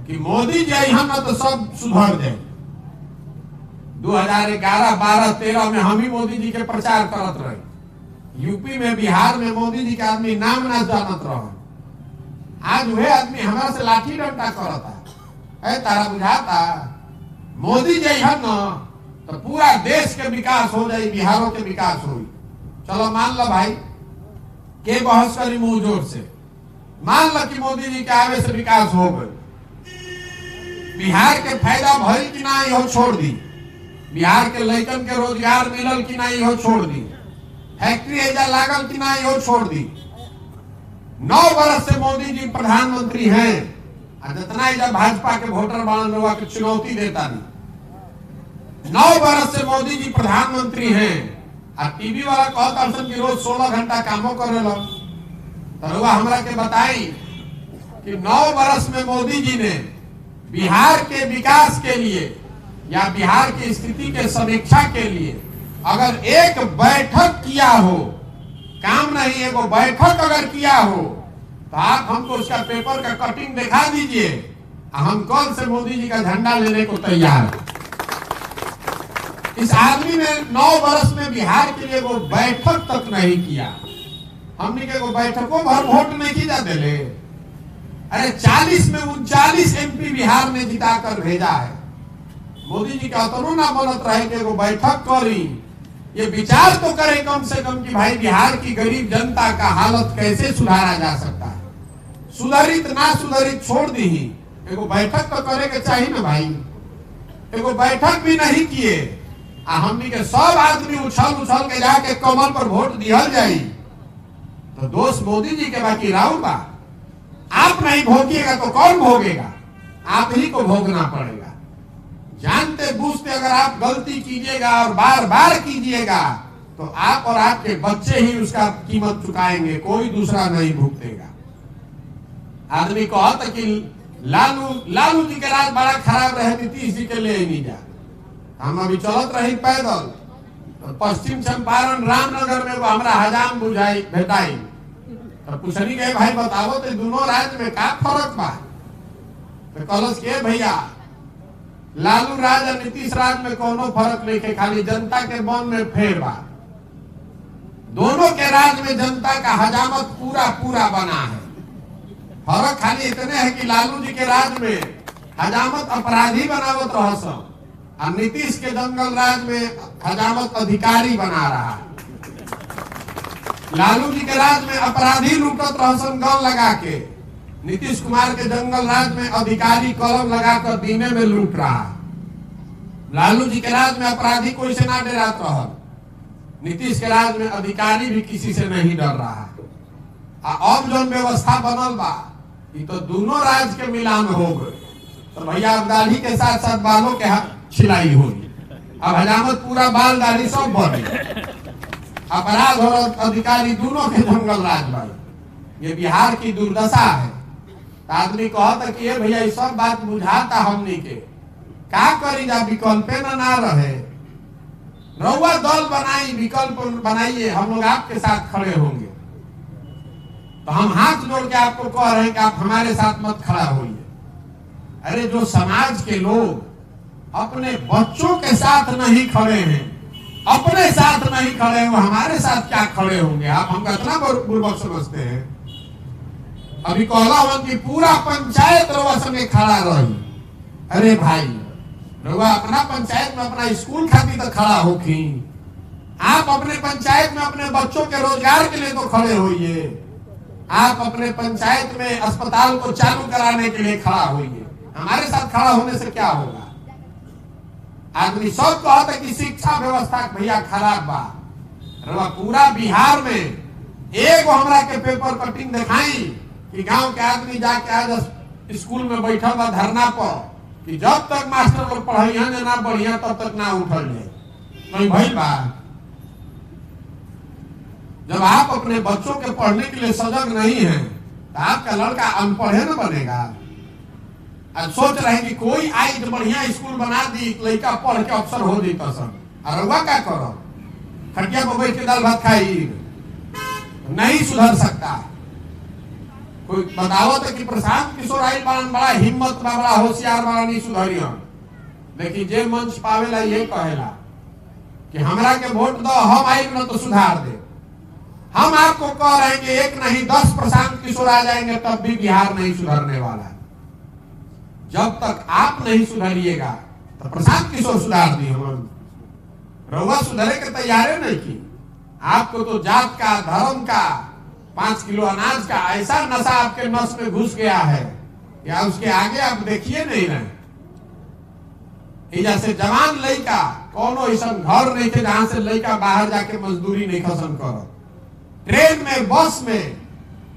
कि मोदी जी हम ना तो सब सुधर जाए। 2011, 12, 13 में हम ही मोदी जी के प्रचार करत रहे। यूपी में, बिहार में मोदी जी के आदमी नाम ना जानत रहे। आज वह आदमी हमारा से लाठी डंडा करता है। तारा बुझाता मोदी जी हम न तो पूरा देश के विकास हो जाए, बिहारों के विकास हो। चलो मान लो भाई के बहस करी मुंह जोर से, मान लो कि मोदी जी के आवे से विकास हो गए, बिहार के फायदा भइल कि ना इहो छोड़ दी, बिहार के लड़कन के रोजगार मिलल कि ना इहो छोड़ दी, फैक्ट्री एजा लागल कि ना इहो छोड़ दी। 9 वर्ष से मोदी जी प्रधानमंत्री हैं, जितना एजा भाजपा के वोटर बाण लोग के चुनौती देता नहीं। 9 वर्ष से मोदी जी प्रधानमंत्री हैं। टीवी वाला कहता कि रोज 16 घंटा कामों करेला। तो हमरा के बताई कि 9 वर्ष में मोदी जी ने बिहार के विकास के लिए या बिहार की स्थिति के समीक्षा के लिए अगर एक बैठक किया हो, काम नहीं एगो बैठक अगर किया हो, तो आप हमको उसका पेपर का कटिंग दिखा दीजिए, हम कल से मोदी जी का झंडा लेने को तैयार हैं। इस आदमी ने 9 वर्ष में बिहार के लिए वो बैठक तक नहीं किया। हमने के वो बैठकों भर वोट नहीं की जाते ले। अरे 40 में 39 MP बिहार ने जिताकर भेजा है। मोदी जी का तो ना बोलत रहे कि वो बैठक करी, ये विचार तो करे कम से कम कि भाई बिहार की गरीब जनता का हालत कैसे सुधारा जा सकता है। सुधारित ना सुधारित छोड़ दी, एगो बैठक तो करे के चाहिए ना भाई। एगो बैठक भी नहीं किए, हमनी के सब आदमी उछल उछल के जाके कमल पर वोट दिहल जाई, तो दोष मोदी जी के बाकी राहुल बा। आप नहीं भोगिएगा तो कौन भोगेगा? आप ही को भोगना पड़ेगा। जानते बूझते अगर आप गलती कीजिएगा और बार बार कीजिएगा तो आप और आपके बच्चे ही उसका कीमत चुकाएंगे, कोई दूसरा नहीं भुगतेगा। आदमी कहता कि लालू जी के राज बड़ा खराब रहे, नीतीश जी के ले ही नहीं जा। हम अभी चलत रही पैदल तो पश्चिम चंपारण रामनगर में वो हमारा हजाम बुझाई भेटाई। तो पूछनी गए भाई बताओ तो दोनों राज्य में का फर्क बा? तो कलश के भैया लालू राज और नीतीश राज में कोनो फर्क नहीं है, खाली जनता के मन में फेर बा। दोनों के राज में जनता का हजामत पूरा पूरा बना है। फर्क खाली इतने है कि लालू जी के राज में हजामत अपराधी बनावत रहसन और नीतीश के जंगल राज में हजामत अधिकारी बना रहा है। लालू जी के राज में अपराधी लूटत रहसन गन लगा के, नीतीश कुमार के जंगल राज में अधिकारी कलम लगाकर दीने में लूट रहा। लालू जी के राज में अपराधी कोई से ना डरात रहल, नीतीश के राज में अधिकारी भी किसी से नहीं डर रहा। अब जो व्यवस्था बनल बा ये तो दोनों राज्य के मिलान हो गए। तो भैया अब दाढ़ी के साथ साथ बालों के छिलाई होगी, अब हजामत पूरा बाल दाढ़ी सब बने, अपराध और अधिकारी दोनों के जंगल राज बने। ये बिहार की दुर्दशा है। तो आदमी कहता कि ये भैया ये सब बात बुझाता हमनी के का करी जा, विकल्पे ना रहे। रउआ दल बनाई, विकल्प बनाइए, हम लोग आपके साथ खड़े होंगे। तो हम हाथ जोड़ के आपको कह रहे हैं कि आप हमारे साथ मत खड़ा होइए। अरे जो समाज के लोग अपने बच्चों के साथ नहीं खड़े हैं, अपने साथ नहीं खड़े हैं, वो हमारे साथ क्या खड़े होंगे? आप हमका इतना बुर्बक समझते हैं। अभी कहला हम कि पूरा पंचायत रउआ संगे खड़ा रही। अरे भाई रउआ अपना पंचायत में अपना स्कूल खातिर तो खड़ा होखी, आप अपने पंचायत में अपने बच्चों के रोजगार के लिए तो खड़े होइए, आप अपने पंचायत में अस्पताल को चालू कराने के लिए खड़ा होइए। हमारे साथ खड़ा होने से क्या होगा? आदमी सब कहता कि शिक्षा व्यवस्था भैया खराब बा। रउआ पूरा बिहार में एक हमरा के पेपर कटिंग दिखाई कि गांव के आदमी जाके आज स्कूल में बैठल बा धरना पर कि जब तक मास्टर लोग पढ़ाइया ना बढ़िया तब तक ना उठल जाए। नहीं भाई बा, जब आप अपने बच्चों के पढ़ने के लिए सजग नहीं है तो आपका लड़का अनपढ़ न बनेगा। आज सोच रहे हैं कि कोई आई तो बढ़िया स्कूल बना दी, लड़का पढ़ के अफसर हो जाता सब, और रउआ क्या करो? खटिया पर बैठ के दाल भात खाई, नहीं सुधर सकता। कोई बताओ तो कि प्रशांत किशोर आई बड़ा हिम्मत बड़ा होशियार बड़ा नहीं सुधरिया, लेकिन जे मंच पावेला ये कहेला कि हमरा के वोट दो, हम आई न तो सुधार दे। हम आपको कह रहे हैं कि एक नहीं 10 प्रशांत किशोर आ जाएंगे तब भी बिहार नहीं सुधरने वाला। जब तक आप नहीं सुधरिएगा तो प्रशांत किशोर सुधार दिए, रउआ सुधरे के तैयार नहीं की। आपको तो जात का, धर्म का, 5 किलो अनाज का ऐसा नशा आपके नस में घुस गया है या उसके आगे आप देखिए नहीं रहे। जैसे जवान लड़का कोनो ऐसा घर नहीं थे जहां से लड़का बाहर जाके मजदूरी नहीं खत्म करो। ट्रेन में, बस में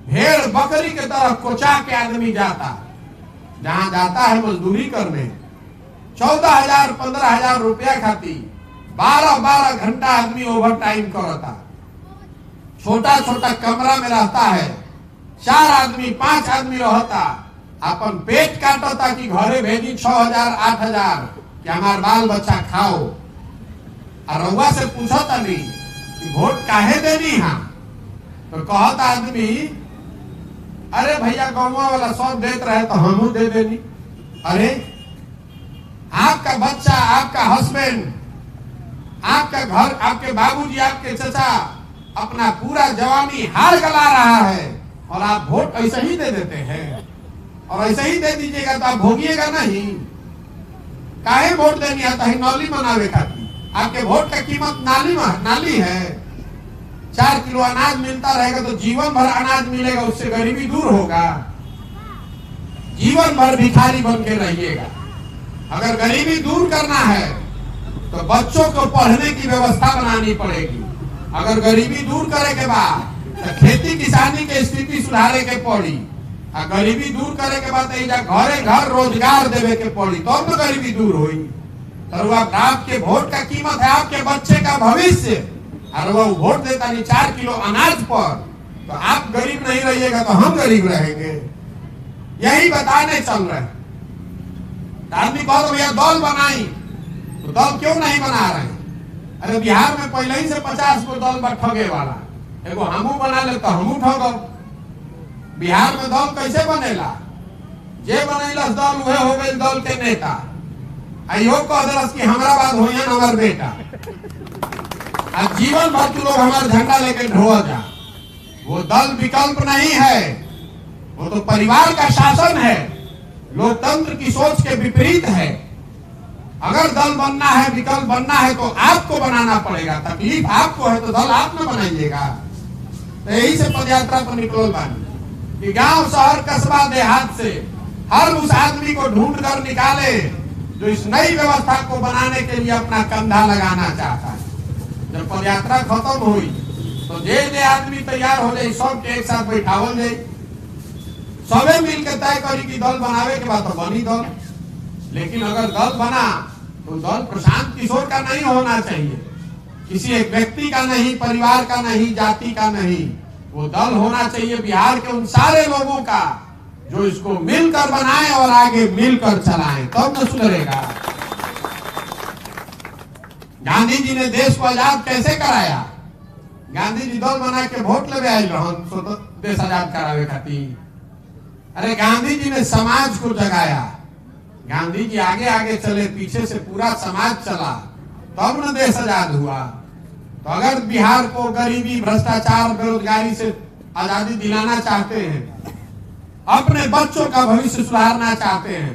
भेड़ बकरी के तरह कोचा के आदमी जाता, जहां जाता है मजदूरी करने, 14,000 15,000 रुपया खाती 12-12 घंटा आदमी ओवर टाइम करता। छोटा छोटा कमरा में रहता है, 4 आदमी 5 आदमी रहता, अपन पेट काटता कि घरे भेजी 6,000 8,000 कि हमार बाल बच्चा खाओ। और रउआ से पूछता नहीं कि वोट काहे देनी है, तो कहता आदमी अरे भैया गाँव वाला सब देते रहे तो हम दे देनी। अरे आपका बच्चा, आपका हस्बैंड, आपका घर, आपके बाबूजी, आपके चचा अपना पूरा जवानी हार गला रहा है और आप वोट ऐसे ही दे देते हैं, और ऐसे ही दे दीजिएगा तो आप भोगिएगा नहीं। काहे वोट देनी आता है? नौली मनावे खातिर। आपके वोट का कीमत नाली है। 4 किलो अनाज मिलता रहेगा तो जीवन भर अनाज मिलेगा, उससे गरीबी दूर होगा। जीवन भर भिखारी बन के रहिएगा। अगर गरीबी दूर करना है तो बच्चों को पढ़ने की व्यवस्था बनानी पड़ेगी। अगर गरीबी दूर करे के बाद तो खेती किसानी के स्थिति सुधारे के पड़ी, और गरीबी दूर करे के बाद घरे घर रोजगार देवे के पड़ी, तो गरीबी दूर हुई। तो आपके वोट का कीमत है आपके बच्चे का भविष्य, और वो वोट देता नहीं 4 किलो अनाज पर, तो आप गरीब नहीं रहिएगा तो हम गरीब रहेंगे। यही बताने चल रहे हैं। आदमी कहो तो भैया दल बनाई, तो दल क्यों नहीं बना रहे? अरे बिहार में पहले ही से 50 को दल ठगे वाला, एगो हमू बना ले तो हमू ठगो, बिहार में दल कैसे बनेला? जे बनेला दल उहे हो गई दल के नेता। आइयो कह दरस कि हमारा बात हो या हमार बेटा, आज जीवन भर तू लोग हमारा झंडा लेके ढो जा। वो दल विकल्प नहीं है, वो तो परिवार का शासन है, लोकतंत्र की सोच के विपरीत है। अगर दल बनना है, विकल्प बनना है तो आपको बनाना पड़ेगा। तकलीफ आपको है तो दल आप न बनाइएगा। तो यही से पदयात्रा पर निकलो बानी कि गांव शहर कस्बा देहात से हर उस आदमी को ढूंढ कर निकाले जो इस नई व्यवस्था को बनाने के लिए अपना कंधा लगाना चाहता है। जब पदयात्रा खत्म हुई तो जे आदमी तैयार हो जाए सबके एक साथ बैठावल जाए, सबे मिल के तय करी कि दल बनावे के बाद तो बनी दल। लेकिन अगर दल बना तो दल प्रशांत किशोर का नहीं होना चाहिए, किसी एक व्यक्ति का नहीं, परिवार का नहीं, जाति का नहीं। वो दल होना चाहिए बिहार के उन सारे लोगों का जो इसको मिलकर बनाए और आगे मिलकर चलाएं, तब न सुधरेगा। गांधी जी ने देश को आजाद कैसे कराया? गांधी जी दल बना के वोट लेवे आयल रहन स्वतंत्र देश आजाद करावे खातिर। अरे गांधी जी ने समाज को जगाया, गांधी जी आगे आगे चले, पीछे से पूरा समाज चला, तब न देश आजाद हुआ। तो अगर बिहार को गरीबी, भ्रष्टाचार, बेरोजगारी से आजादी दिलाना चाहते हैं, अपने बच्चों का भविष्य सुधारना चाहते हैं,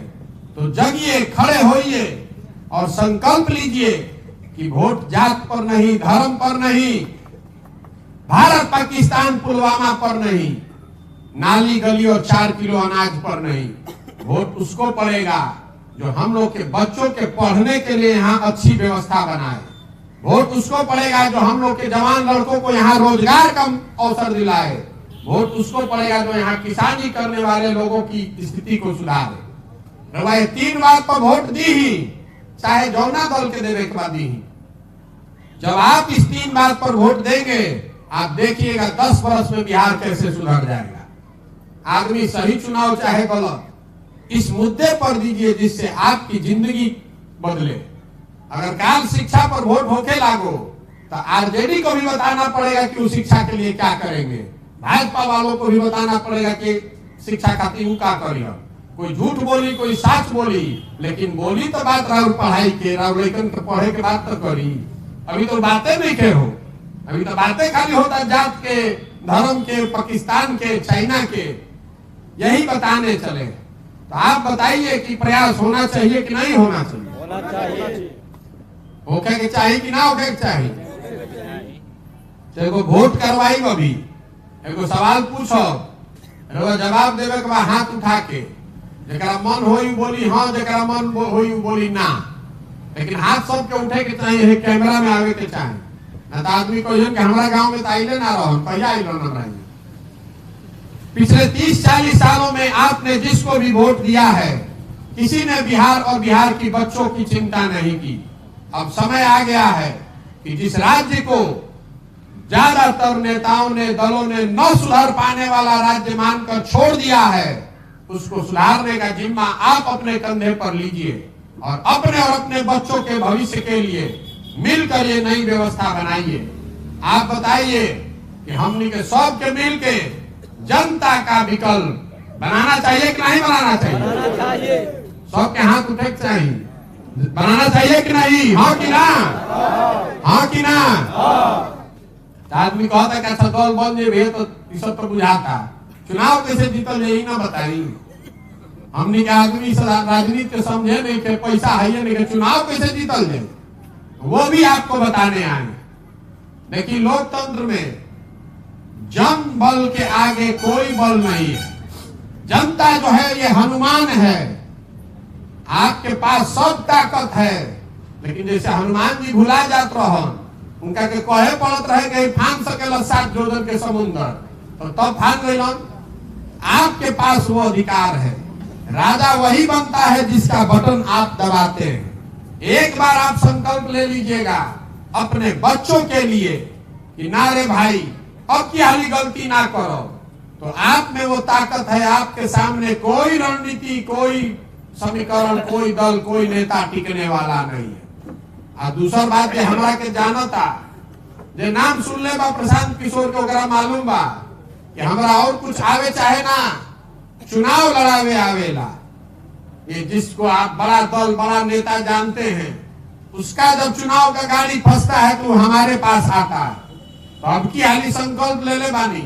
तो जगिए, खड़े होइए और संकल्प लीजिए कि वोट जात पर नहीं, धर्म पर नहीं, भारत पाकिस्तान पुलवामा पर नहीं, नाली गली और 4 किलो अनाज पर नहीं। वोट उसको पड़ेगा जो हम लोग के बच्चों के पढ़ने के लिए यहाँ अच्छी व्यवस्था बनाए। वोट उसको पड़ेगा जो हम लोग के जवान लड़कों को यहाँ रोजगार का अवसर दिलाए। वोट उसको पड़ेगा जो यहाँ किसानी करने वाले लोगों की स्थिति को सुधारे। भाई 3 बात पर वोट दी ही, चाहे जौना दल के देवे के बाद दी ही। जब आप इस 3 बात पर वोट देंगे, आप देखिएगा 10 वर्ष में बिहार कैसे सुधर जाएगा। आदमी सही चुनाव चाहे गलत, इस मुद्दे पर दीजिए जिससे आपकी जिंदगी बदले। अगर काल शिक्षा पर वोट होके लागो तो आरजेडी को भी बताना पड़ेगा कि वो शिक्षा के लिए क्या करेंगे, भाजपा वालों को भी बताना पड़ेगा कि शिक्षा खातिर वो क्या करिए। कोई झूठ बोली, कोई सच बोली, लेकिन बोली तो बात राहुल पढ़ाई के, राहुल लेकिन तो पढ़े के बात तो करी। अभी तो बातें नहीं के हो, अभी तो बातें खाली होता जात के, धर्म के, पाकिस्तान के, चाइना के, यही बताने चले। तो आप बताइए कि प्रयास होना चाहिए कि नहीं होना चाहिए? होना चाहिए। होके के चाहिए कि ना होके के चाहिए? तो एगो वोट करवाई, अभी एगो सवाल पूछो, जवाब देवे के बाद हाथ उठा के, जरा मन होई बोली हाँ, जरा मन होई बोली ना। लेकिन हाथ सबके उठे के चाहिए, कैमरा में आवे के चाहिए। ना तो आदमी को हमारा गांव में तो आइले ना रहो, कहिया आइलो ना रही। पिछले 30-40 सालों में आपने जिसको भी वोट दिया है, किसी ने बिहार और बिहार की बच्चों की चिंता नहीं की। अब समय आ गया है कि जिस राज्य को ज्यादातर नेताओं ने, दलों ने न सुधार पाने वाला राज्य मानकर छोड़ दिया है, उसको सुधारने का जिम्मा आप अपने कंधे पर लीजिए और अपने बच्चों के भविष्य के लिए मिलकर ये नई व्यवस्था बनाइए। आप बताइए कि हमने के सब के मिल के जनता का विकल्प बनाना चाहिए कि नहीं बनाना चाहिए? सबके हाथ उठे चाहिए, बनाना चाहिए कि नहीं? हाँ कि ना? हाँ कि ना? आदमी कहता कि अच्छा दल बन जाए तो इस सब तो बुझाता, चुनाव कैसे जीतल जाए ना बताई। हमने के आदमी राजनीति के समझे नहीं के, पैसा है नहीं के, चुनाव कैसे जीतल जाए वो भी आपको बताने आए। देखिए लोकतंत्र में जन बल के आगे कोई बल नहीं है। जनता जो है ये हनुमान है, आपके पास सब ताकत है, लेकिन जैसे हनुमान जी भुला जात रहन, उनका के कहे पड़त रहे कि फान सकेला 7 जोजन के समुद्र, तो तब फान गइलन। आपके पास वो अधिकार है। राजा वही बनता है जिसका बटन आप दबाते हैं। एक बार आप संकल्प ले लीजिएगा अपने बच्चों के लिए कि ना रे भाई अब की हाली गलती ना करो, तो आप में वो ताकत है। आपके सामने कोई रणनीति, कोई समीकरण, कोई दल, कोई नेता टिकने वाला नहीं है। और दूसरा बात ये हमरा के जानता जे नाम सुन ले बा प्रशांत किशोर के, ओकरा मालूम बा कि हमरा और कुछ आवे चाहे ना, चुनाव लड़ावे आवेला। ये जिसको आप बड़ा दल बड़ा नेता जानते हैं, उसका जब चुनाव का गाड़ी फंसता है तो हमारे पास आता है। तो अब की हाली संकल्प ले ले बानी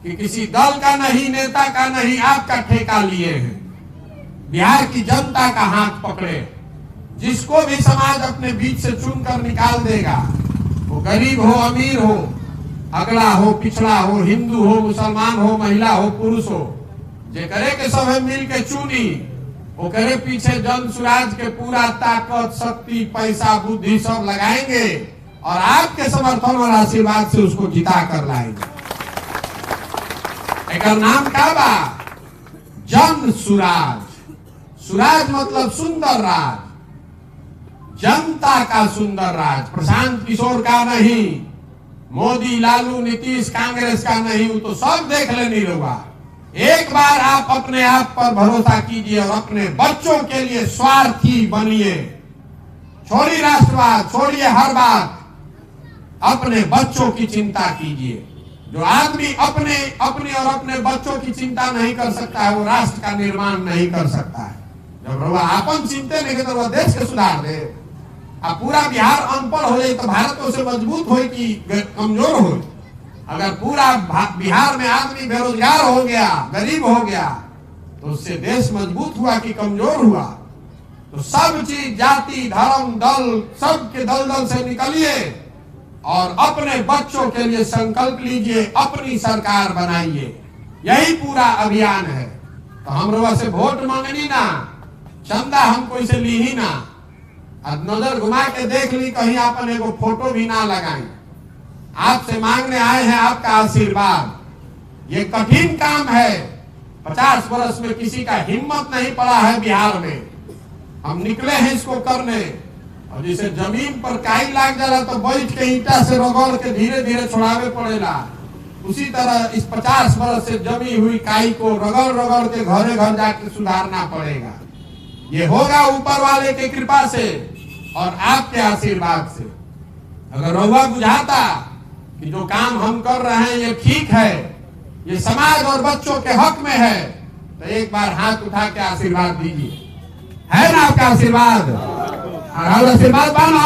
कि किसी दल का नहीं, नेता का नहीं, आपका ठेका लिए हैं। बिहार की जनता का हाथ पकड़े। जिसको भी समाज अपने बीच से चुनकर निकाल देगा, वो गरीब हो अमीर हो, अगला हो पिछड़ा हो, हिंदू हो मुसलमान हो, महिला हो पुरुष हो, जे करे के सब मिल के चुनी, वो करे पीछे जन स्वराज के पूरा ताकत शक्ति पैसा बुद्धि सब लगाएंगे और आपके समर्थन और आशीर्वाद से उसको जिता कर लाएंगे। एक नाम का बा जन स्वराज। स्वराज मतलब सुंदर राज, जनता का सुंदर राज। प्रशांत किशोर का नहीं, मोदी लालू नीतीश कांग्रेस का नहीं, वो तो सब देख लेनी होगा। एक बार आप अपने आप पर भरोसा कीजिए और अपने बच्चों के लिए स्वार्थी बनिए। छोड़िए राष्ट्रवाद, छोड़िए हर बात, अपने बच्चों की चिंता कीजिए। जो आदमी अपने और अपने बच्चों की चिंता नहीं कर सकता है, वो राष्ट्र का निर्माण नहीं कर सकता है। जब वह अपन चिंता नहीं करता, वह देश के सुधार दे। अब पूरा बिहार अनपढ़ हो जाए तो भारत तो उसे मजबूत हो कि कमजोर हो। अगर पूरा बिहार में आदमी बेरोजगार हो गया, गरीब हो गया, तो उससे देश मजबूत हुआ कि कमजोर हुआ। तो सब चीज जाति धर्म दल सबके दलदल से निकलिए और अपने बच्चों के लिए संकल्प लीजिए, अपनी सरकार बनाइए। यही पूरा अभियान है। तो हम लोग से वोट मांगनी ना, चंदा हम कोई से ली ही ना। अब नजर घुमा के देख ली, कहीं अपन एगो फोटो भी ना लगाई। आपसे मांगने आए हैं आपका आशीर्वाद। ये कठिन काम है, 50 वर्ष में किसी का हिम्मत नहीं पड़ा है बिहार में। हम निकले हैं इसको करने। और जिसे जमीन पर काई लाग जाला तो बैठ के ईंटा से रगड़ के धीरे धीरे छोड़ावे पड़ेगा, उसी तरह इस 50 वर्ष से जमी हुई काई को रगड़ रगड़ के घरे घर जाके सुधारना पड़ेगा। ये होगा ऊपर वाले की कृपा से और आपके आशीर्वाद से। अगर रहुआ बुझाता कि जो काम हम कर रहे हैं ये ठीक है, ये समाज और बच्चों के हक में है, तो एक बार हाथ उठा के आशीर्वाद दीजिए। है ना आपका आशीर्वाद? राहुल आशीर्वाद पाना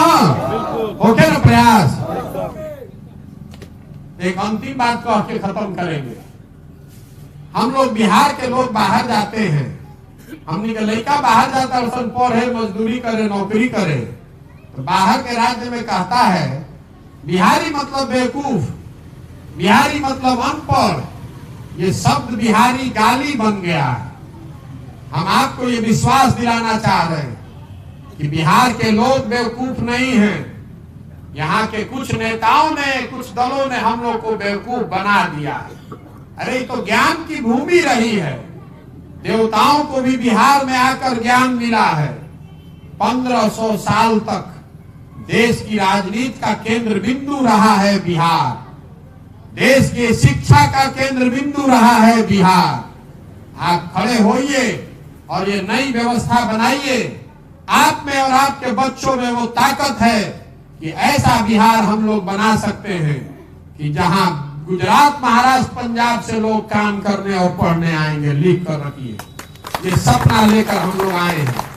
ओके ना? प्रयास। एक अंतिम बात कह के खत्म करेंगे। हम लोग बिहार के लोग बाहर जाते हैं, हमने के लड़का बाहर जाता है, पढ़े मजदूरी करे नौकरी करे, तो बाहर के राज्य में कहता है बिहारी मतलब बेवकूफ, बिहारी मतलब अनपढ़। ये शब्द बिहारी गाली बन गया है। हम आपको ये विश्वास दिलाना चाह रहे हैं कि बिहार के लोग बेवकूफ नहीं हैं। यहाँ के कुछ नेताओं ने, कुछ दलों ने हम लोग को बेवकूफ बना दिया। अरे तो ज्ञान की भूमि रही है। देवताओं को भी बिहार में आकर ज्ञान मिला है। 1500 साल तक देश की राजनीति का केंद्र बिंदु रहा है बिहार। देश की शिक्षा का केंद्र बिंदु रहा है बिहार। आप खड़े होइए और ये नई व्यवस्था बनाइए। आप में और आपके बच्चों में वो ताकत है कि ऐसा बिहार हम लोग बना सकते हैं कि जहां गुजरात महाराष्ट्र पंजाब से लोग काम करने और पढ़ने आएंगे। लिख कर रखिए, ये सपना लेकर हम लोग आए हैं।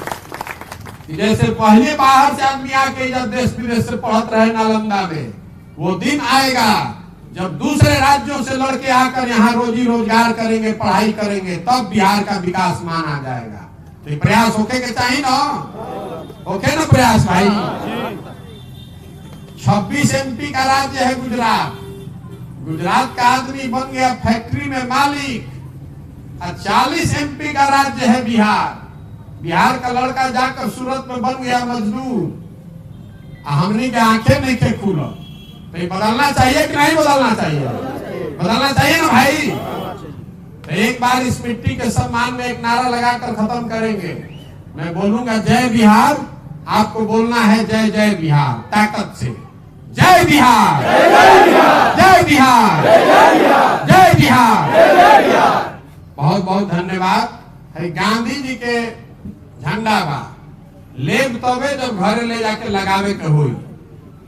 जैसे पहले बाहर से आदमी आके जब देश विदेश से पढ़त रहे नालंदा में, वो दिन आएगा जब दूसरे राज्यों से लड़के आकर यहाँ रोजी रोजगार करेंगे, पढ़ाई करेंगे, तब बिहार का विकास माना जाएगा। तो प्रयास होके के चाहिए ना? ओके ना प्रयास भाई? 26 MP का राज्य है गुजरात। गुजरात का आदमी बन गया फैक्ट्री में मालिक। 40 MP का राज्य है बिहार। बिहार का लड़का जाकर सूरत में बन गया मजदूर। हमने के आंखें नहीं के खुला। तो ये बदलना चाहिए कि नहीं बदलना चाहिए? बदलना चाहिए ना भाई? तो एक बार इस मिट्टी के सम्मान में एक नारा लगाकर खत्म करेंगे। मैं बोलूंगा जय बिहार, आपको बोलना है जय जय बिहार ताकत से। जय बिहार, जय बिहार, जय बिहार। बहुत बहुत धन्यवाद। गांधी जी के झंडा बा लेब तबे जब घरे ले जाके लगावे के हुई।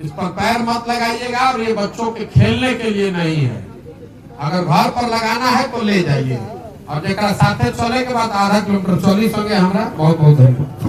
इस पर पैर मत लगाइएगा। और ये बच्चों के खेलने के लिए नहीं है, अगर घर पर लगाना है तो ले जाइए, और जरा साथे चले के बाद आधा किलोमीटर चली संगे हमरा। बहुत बहुत धन्यवाद।